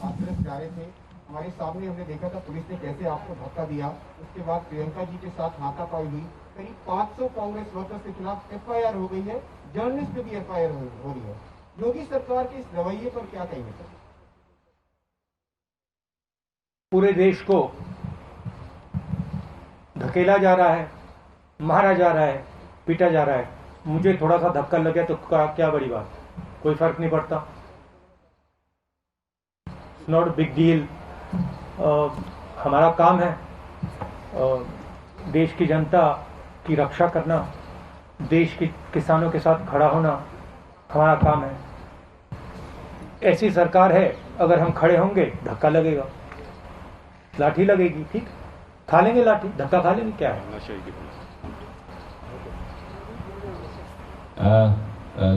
हाथरस जा रहे थे, हमारे सामने हमने देखा था पुलिस ने कैसे आपको धक्का दिया। उसके बाद प्रियंका जी के साथ हाथापाई हुई। करीब 500 कांग्रेस वर्कर्स के खिलाफ एफआईआर हो गई है, जर्नलिस्ट पे भी एफआईआर हो रही है। योगी सरकार के इस रवैये पर क्या कहेंगे सर? पूरे देश को धकेला जा रहा है, मारा जा रहा है, पीटा जा रहा है। मुझे थोड़ा सा धक्का लगे तो क्या बड़ी बात, कोई फर्क नहीं पड़ता। Not big deal. हमारा काम है देश की जनता की रक्षा करना, देश के किसानों के साथ खड़ा होना हमारा काम है। ऐसी सरकार है, अगर हम खड़े होंगे धक्का लगेगा, लाठी लगेगी, ठीक, खा लेंगे लाठी, धक्का खा लेंगे, क्या है।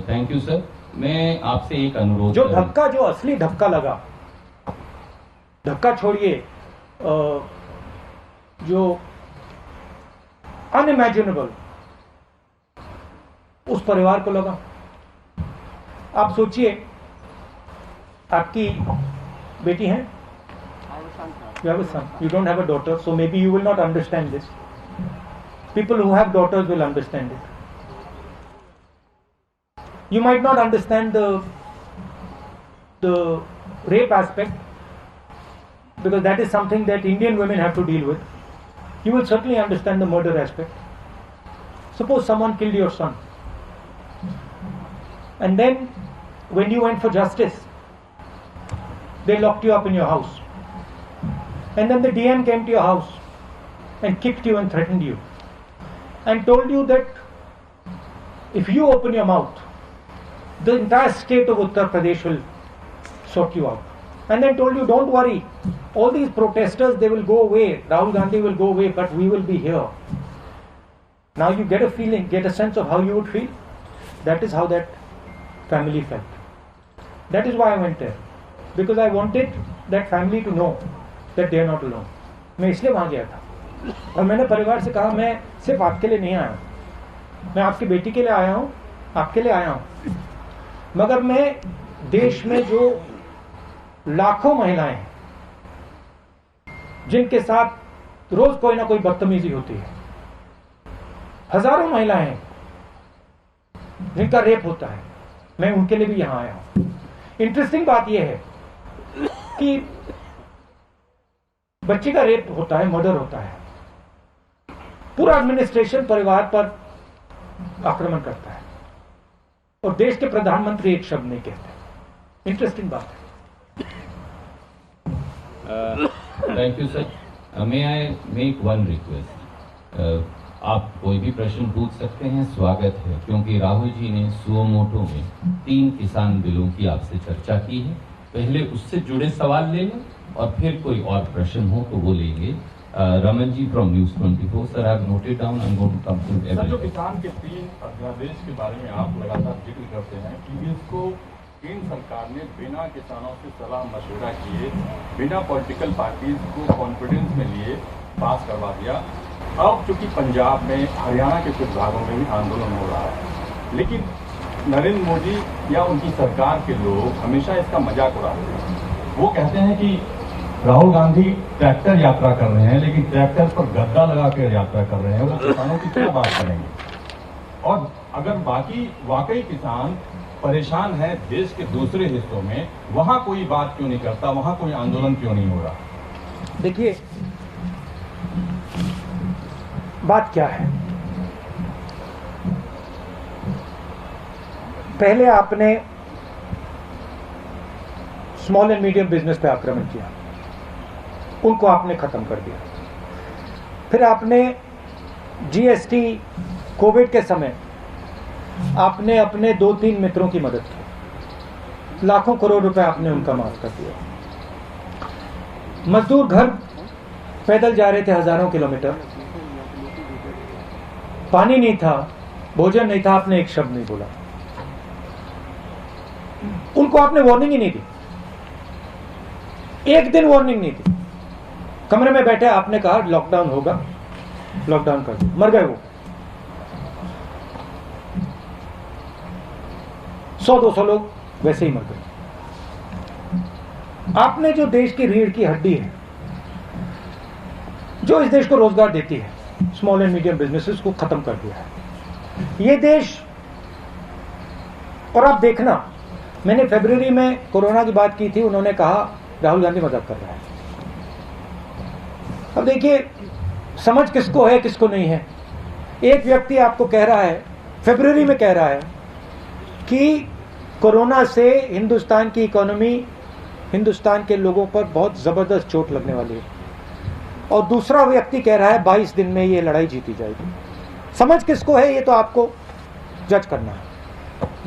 Thank you sir. मैं आपसे एक अनुरोध, जो धक्का, जो असली धक्का लगा, धक्का छोड़िए, जो अनइमेजिनेबल उस परिवार को लगा। आप सोचिए, आपकी बेटी है, you have a son, you don't have a daughter, so maybe you will not understand this. People who have daughters will understand it. You might not understand the rape aspect, because that is something that Indian women have to deal with. You will certainly understand the murder aspect. Suppose someone killed your son, and then when you went for justice, they locked you up in your house, and then the DM came to your house and kicked you and threatened you and told you that if you open your mouth, the entire state of Uttar Pradesh will sort you out, and then told you, don't worry, all these protesters, they will go away, Rahul Gandhi will go away, but we will be here. Now you get a feeling, get a sense of how you would feel. That is how that family felt. That is why I went there, because I wanted that family to know that they are not alone. मैं इसलिए वहाँ गया था, और मैंने परिवार से कहा, मैं सिर्फ आपके लिए नहीं आया, मैं आपकी बेटी के लिए आया हूँ, आपके लिए आया हूँ, मगर मैं देश में जो लाखों महिलाएं हैं जिनके साथ रोज कोई ना कोई बदतमीजी होती है, हजारों महिलाएं हैं जिनका रेप होता है, मैं उनके लिए भी यहां आया हूं। इंटरेस्टिंग बात यह है कि बच्ची का रेप होता है, मर्डर होता है, पूरा एडमिनिस्ट्रेशन परिवार पर आक्रमण करता है, और देश के प्रधानमंत्री एक शब्द नहीं कहते। इंटरेस्टिंग बात है। Thank you sir. May I make one request, आप कोई भी प्रश्न पूछ सकते हैं, स्वागत है, क्योंकि राहुल जी ने सुओ मोटो में 3 किसान बिलों की आपसे चर्चा की है। पहले उससे जुड़े सवाल ले लें और फिर कोई और प्रश्न हो तो वो लेंगे। Raman ji from news 24। Sir, I have noted down, I am going to come to every. Sir, जो किसान के 3 अध्यादेश के बारे में आप लगातार जिक्र करते हैं कि इसको केंद्र सरकार ने बिना किसानों से सलाह मशवरा किए, बिना पॉलिटिकल पार्टीज को कॉन्फिडेंस में लिए पास करवा दिया। अब चूंकि पंजाब में, हरियाणा के कुछ भागों में भी आंदोलन हो रहा है, लेकिन नरेंद्र मोदी या उनकी सरकार के लोग हमेशा इसका मजाक उड़ाते हैं। वो कहते हैं कि राहुल गांधी ट्रैक्टर यात्रा कर रहे हैं, लेकिन ट्रैक्टर पर गद्दा लगा कर यात्रा कर रहे हैं। वो किसानों की क्या बात करेंगे? और अगर बाकी वाकई किसान परेशान है देश के दूसरे हिस्सों में, वहां कोई बात क्यों नहीं करता, वहां कोई आंदोलन क्यों नहीं हो रहा? देखिए, बात क्या है, पहले आपने स्मॉल एंड मीडियम बिजनेस पे आक्रमण किया, उनको आपने खत्म कर दिया। फिर आपने जीएसटी, कोविड के समय आपने अपने 2-3 मित्रों की मदद की, लाखों करोड़ रुपए आपने उनका माफ कर दिया। मजदूर घर पैदल जा रहे थे हजारों किलोमीटर, पानी नहीं था, भोजन नहीं था, आपने एक शब्द नहीं बोला, उनको आपने वार्निंग ही नहीं दी, एक दिन वार्निंग नहीं दी। कमरे में बैठे आपने कहा लॉकडाउन होगा, लॉकडाउन कर दिया, मर गए वो। 100-200 लोग वैसे ही मर गए। आपने जो देश की रीढ़ की हड्डी है, जो इस देश को रोजगार देती है, स्मॉल एंड मीडियम बिजनेसेस को खत्म कर दिया है ये देश। और आप देखना, मैंने फरवरी में कोरोना की बात की थी, उन्होंने कहा राहुल गांधी मजाक कर रहा है। अब देखिए समझ किसको है किसको नहीं है। एक व्यक्ति आपको कह रहा है, फरवरी में कह रहा है कि कोरोना से हिंदुस्तान की इकोनॉमी, हिंदुस्तान के लोगों पर बहुत जबरदस्त चोट लगने वाली है, और दूसरा व्यक्ति कह रहा है 22 दिन में ये लड़ाई जीती जाएगी। समझ किसको है ये तो आपको जज करना है,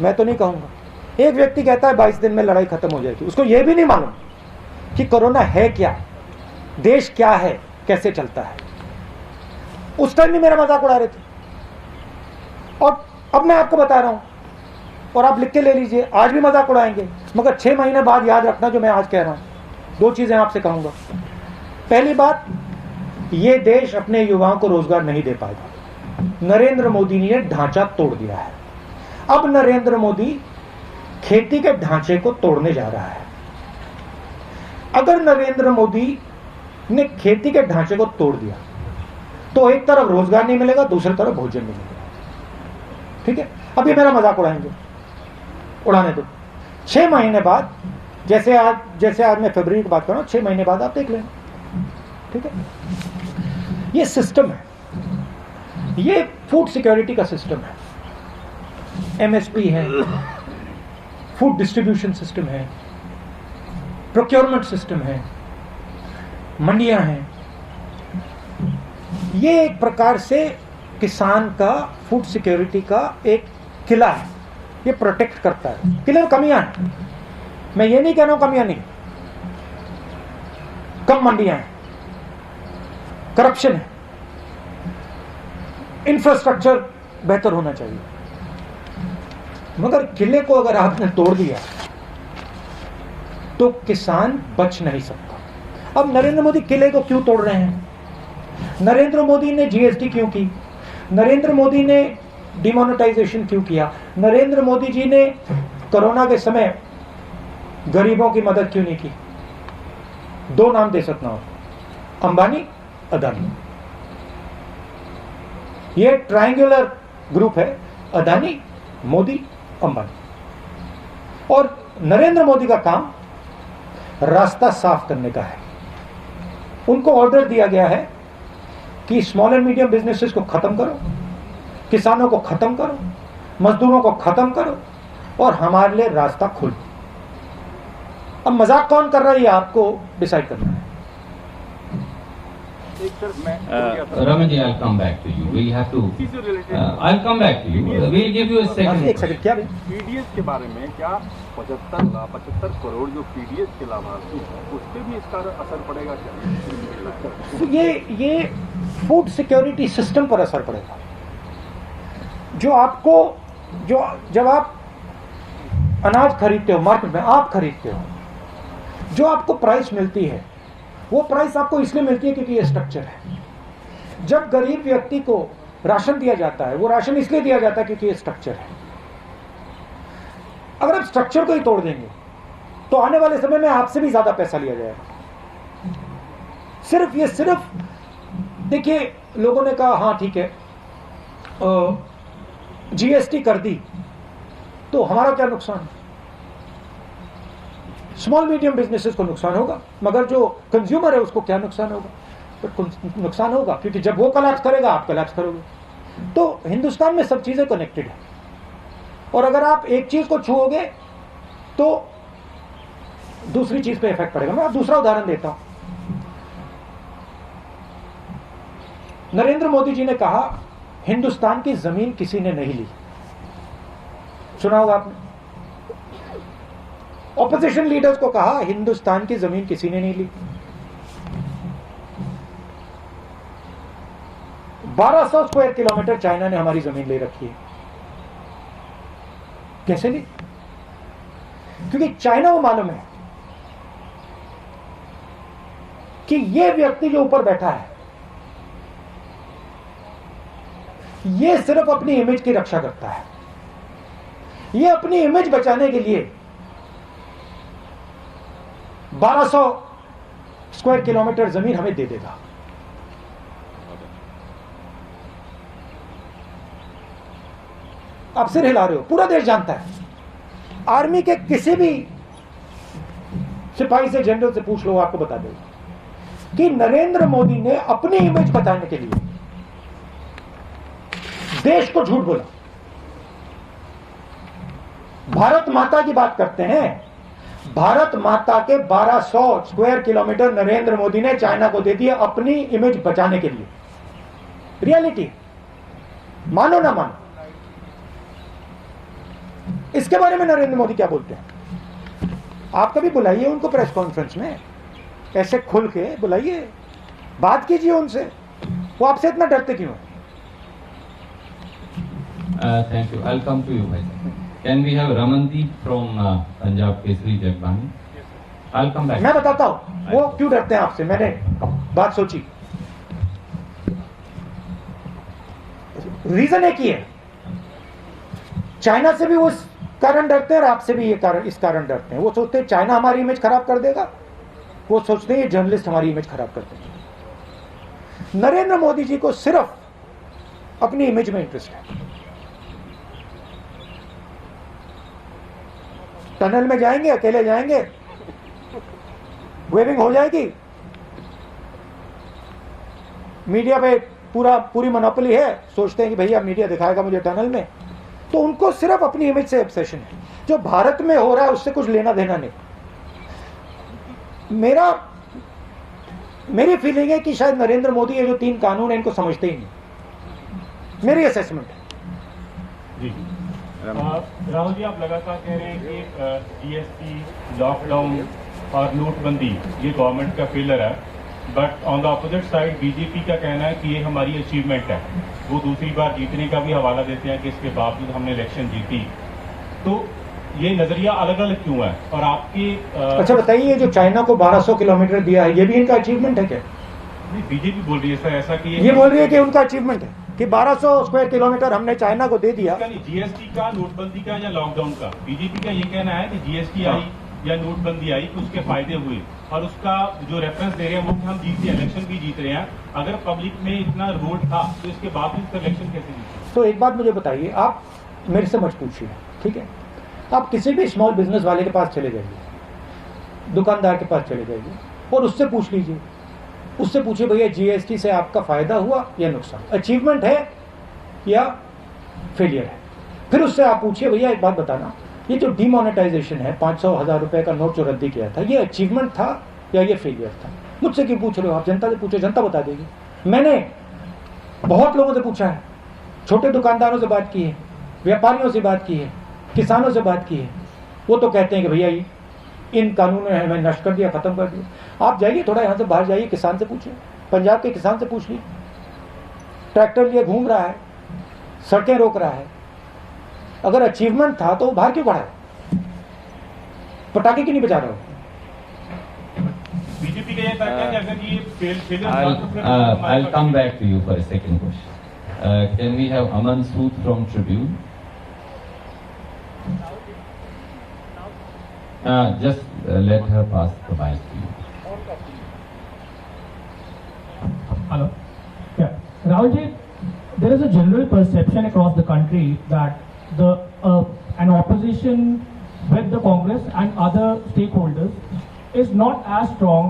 मैं तो नहीं कहूंगा। एक व्यक्ति कहता है 22 दिन में लड़ाई खत्म हो जाएगी, उसको यह भी नहीं मालूम कि कोरोना है क्या, देश क्या है, कैसे चलता है। उस टाइम भी मेरा मजाक उड़ा रहे थे, और अब मैं आपको बता रहा हूं, और आप लिख के ले लीजिए, आज भी मजाक उड़ाएंगे, मगर 6 महीने बाद याद रखना जो मैं आज कह रहा हूं। 2 चीजें आपसे कहूंगा। पहली बात, ये देश अपने युवाओं को रोजगार नहीं दे पाएगा। नरेंद्र मोदी ने ढांचा तोड़ दिया है। अब नरेंद्र मोदी खेती के ढांचे को तोड़ने जा रहा है। अगर नरेंद्र मोदी ने खेती के ढांचे को तोड़ दिया तो एक तरफ रोजगार नहीं मिलेगा, दूसरी तरफ भोजन नहीं मिलेगा। ठीक है, अब ये मेरा मजाक उड़ाएंगे, उड़ाने दो। 6 महीने बाद, जैसे आज मैं फरवरी की बात कर रहा हूं, 6 महीने बाद आप देख लेना। ठीक है, ये सिस्टम है, ये फूड सिक्योरिटी का सिस्टम है, एमएसपी है, फूड डिस्ट्रीब्यूशन सिस्टम है, प्रोक्योरमेंट सिस्टम है, मंडियां हैं। ये एक प्रकार से किसान का फूड सिक्योरिटी का एक किला है, ये प्रोटेक्ट करता है। किले में कमियां हैं, मैं ये नहीं कह रहा हूं कमियां नहीं, कम मंडियां हैं, करप्शन है, इंफ्रास्ट्रक्चर बेहतर होना चाहिए, मगर किले को अगर आपने तोड़ दिया तो किसान बच नहीं सकता। अब नरेंद्र मोदी किले को क्यों तोड़ रहे हैं? नरेंद्र मोदी ने जीएसटी क्यों की? नरेंद्र मोदी ने डिमोनेटाइजेशन क्यों किया? नरेंद्र मोदी जी ने कोरोना के समय गरीबों की मदद क्यों नहीं की? 2 नाम दे सकता हूं, अंबानी, अदानी। ये ट्रायंगुलर ग्रुप है, अदानी, मोदी, अंबानी। और नरेंद्र मोदी का काम रास्ता साफ करने का है। उनको ऑर्डर दिया गया है कि स्मॉल एंड मीडियम बिजनेसेस को खत्म करो, किसानों को खत्म करो, मजदूरों को खत्म करो, और हमारे लिए रास्ता खोलो। अब मजाक कौन कर रहा है ये आपको डिसाइड करना है। Raman ji, I'll come back to you. We have to. I'll come back to you. We'll give you a second. एक सेकंड, क्या भाई? पीडीएस के बारे में क्या 75 करोड़ जो पीडीएस के लाभार्थी हैं उस पर भी इसका असर पड़ेगा क्या? तो ये फूड सिक्योरिटी सिस्टम पर असर पड़ेगा। जब आप अनाज खरीदते हो मार्केट में, आप खरीदते हो, जो आपको प्राइस मिलती है वो प्राइस आपको इसलिए मिलती है क्योंकि ये स्ट्रक्चर है। जब गरीब व्यक्ति को राशन दिया जाता है, वो राशन इसलिए दिया जाता है क्योंकि ये स्ट्रक्चर है। अगर आप स्ट्रक्चर को ही तोड़ देंगे तो आने वाले समय में आपसे भी ज्यादा पैसा लिया जाएगा। सिर्फ देखिए, लोगों ने कहा हाँ ठीक है, जीएसटी कर दी तो हमारा क्या नुकसान है? स्मॉल मीडियम बिजनेसेस को नुकसान होगा, मगर जो कंज्यूमर है उसको क्या नुकसान होगा? तो नुकसान होगा, क्योंकि जब वो कोलैप्स करेगा आप कोलैप्स करोगे। तो हिंदुस्तान में सब चीजें कनेक्टेड है, और अगर आप एक चीज को छूओगे तो दूसरी चीज पे इफेक्ट पड़ेगा। मैं दूसरा उदाहरण देता हूं। नरेंद्र मोदी जी ने कहा हिंदुस्तान की जमीन किसी ने नहीं ली, सुना होगा आपने। ऑपोजिशन लीडर्स को कहा हिंदुस्तान की जमीन किसी ने नहीं ली। 1200 स्क्वायर किलोमीटर चाइना ने हमारी जमीन ले रखी है। कैसे ली? क्योंकि चाइना को मालूम है कि ये व्यक्ति जो ऊपर बैठा है ये सिर्फ अपनी इमेज की रक्षा करता है। ये अपनी इमेज बचाने के लिए 1200 स्क्वायर किलोमीटर जमीन हमें दे देगा। आप सिर हिला रहे हो, पूरा देश जानता है। आर्मी के किसी भी सिपाही से, जनरल से पूछ लो, आपको बता देगा कि नरेंद्र मोदी ने अपनी इमेज बताने के लिए देश को झूठ बोला। भारत माता की बात करते हैं, भारत माता के 1200 स्क्वायर किलोमीटर नरेंद्र मोदी ने चाइना को दे दिए अपनी इमेज बचाने के लिए। रियलिटी, मानो ना मानो। इसके बारे में नरेंद्र मोदी क्या बोलते हैं? आप कभी बुलाइए उनको प्रेस कॉन्फ्रेंस में, ऐसे खुल के बुलाइए, बात कीजिए उनसे। वो आपसे इतना डरते क्यों? Thank you. I'll come to you, bhai. Can we have Ramandeep from Punjab Kesari Jagbani? I'll come back. मैं बताता हूं वो क्यों डरते हैं आपसे। मैंने बात सोची, रीजन एक ही है। चाइना से भी वो इस कारण डरते हैं और आपसे भी इस कारण डरते हैं। वो सोचते हैं चाइना हमारी इमेज खराब कर देगा, वो सोचते हैं ये जर्नलिस्ट हमारी इमेज खराब कर देंगे। नरेंद्र मोदी जी को सिर्फ अपनी इमेज में इंटरेस्ट है। टनल में जाएंगे, अकेले जाएंगे, वेविंग हो जाएगी, मीडिया पे पूरी मोनोपोली है, सोचते हैं कि भैया मीडिया दिखाएगा मुझे टनल में। तो उनको सिर्फ अपनी इमेज से ऑब्सेशन है। जो भारत में हो रहा है उससे कुछ लेना देना नहीं। मेरी फीलिंग है कि शायद नरेंद्र मोदी ये जो 3 कानून है इनको समझते ही नहीं। मेरी असेसमेंट है। जी राहुल जी, आप लगातार कह रहे हैं कि जीएसटी, लॉकडाउन और नोटबंदी ये गवर्नमेंट का फेलर है, but on the opposite side BJP का कहना है कि ये हमारी अचीवमेंट है। वो दूसरी बार जीतने का भी हवाला देते हैं कि इसके बावजूद हमने इलेक्शन जीती। तो ये नजरिया अलग अलग क्यों है? और आपके अच्छा बताइए, जो चाइना को 1200 किलोमीटर दिया है ये भी इनका अचीवमेंट है क्या? बीजेपी बोल रही है सर ऐसा कि ये बोल रही है कि उनका अचीवमेंट है कि 1200 स्क्वायर किलोमीटर हमने चाइना को दे दिया। जीएसटी का, नोटबंदी का या लॉकडाउन का, बीजेपी का ये कहना है कि जीएसटी आई या नोटबंदी आई तो उसके फायदे हुए, और उसका जो रेफरेंस दे रहे हैं वो कि हम जीते, इलेक्शन भी जीत रहे हैं। अगर पब्लिक में इतना रोल था तो इसके बावजूद इलेक्शन कैसे जीते? तो एक बात मुझे बताइए, आप मेरे से मत पूछिए, ठीक है? आप किसी भी स्मॉल बिजनेस वाले के पास चले जाइए, दुकानदार के पास चले जाइए और उससे पूछ लीजिए, उससे पूछिए भैया जीएसटी से आपका फायदा हुआ या नुकसान, अचीवमेंट है या फेलियर है। फिर उससे आप पूछिए भैया एक बात बताना, ये जो डीमोनेटाइजेशन है, 500,000 रुपए का नोट जो रद्दी किया था, ये अचीवमेंट था या ये फेलियर था? मुझसे क्यों पूछ रहे हो? आप जनता से पूछो, जनता बता देगी। मैंने बहुत लोगों से पूछा है, छोटे दुकानदारों से बात की है, व्यापारियों से बात की है, किसानों से बात की है। वो तो कहते हैं कि भैया इन कानूनों ने हमें नष्ट कर दिया, खत्म कर दिया। आप जाइए, थोड़ा यहाँ से बाहर जाइए, किसान से पूछिए, पंजाब के किसान से पूछ लीजिए, ट्रैक्टर लिए घूम रहा है, सड़कें रोक रहा है। अगर अचीवमेंट था तो वो बाहर क्यों पड़ा है? पटाखे क्यों नहीं बजा रहा हो? बीजेपी का ये कहना है कि अगर ये failure I'll come back to you for a second question. Can we have Aman Sood from Tribune? Just let her pass the mic to you. Hello. Yeah. Rahulji, there is a general perception across the country that an opposition with the Congress and other stakeholders is not as strong,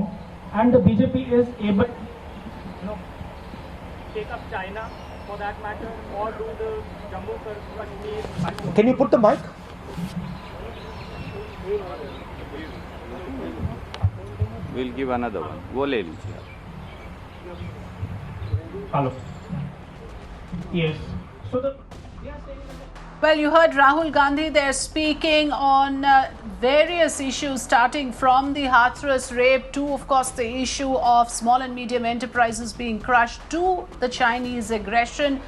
and the BJP is able to take up China for that matter, or do the Jammu Kashmir. Can you put the mic? We'll give another one. वो ले लीजिए। Hello. Yes. So the Well, you heard Rahul Gandhi there speaking on various issues, starting from the Hathras rape to, of course, the issue of small and medium enterprises being crushed, to the Chinese aggression,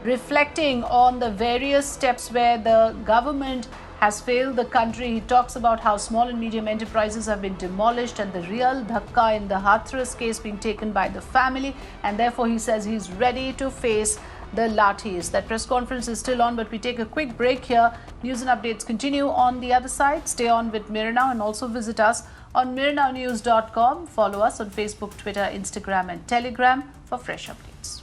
reflecting on the various steps where the government has failed the country. He talks about how small and medium enterprises have been demolished and the real dhakka in the Hathras case being taken by the family, and therefore he says he's ready to face the lathis. That press conference is still on, but we take a quick break here. News and updates continue on the other side. Stay on with Mirror Now and also visit us on mirrornownews.com. Follow us on Facebook, Twitter, Instagram and Telegram for fresh updates.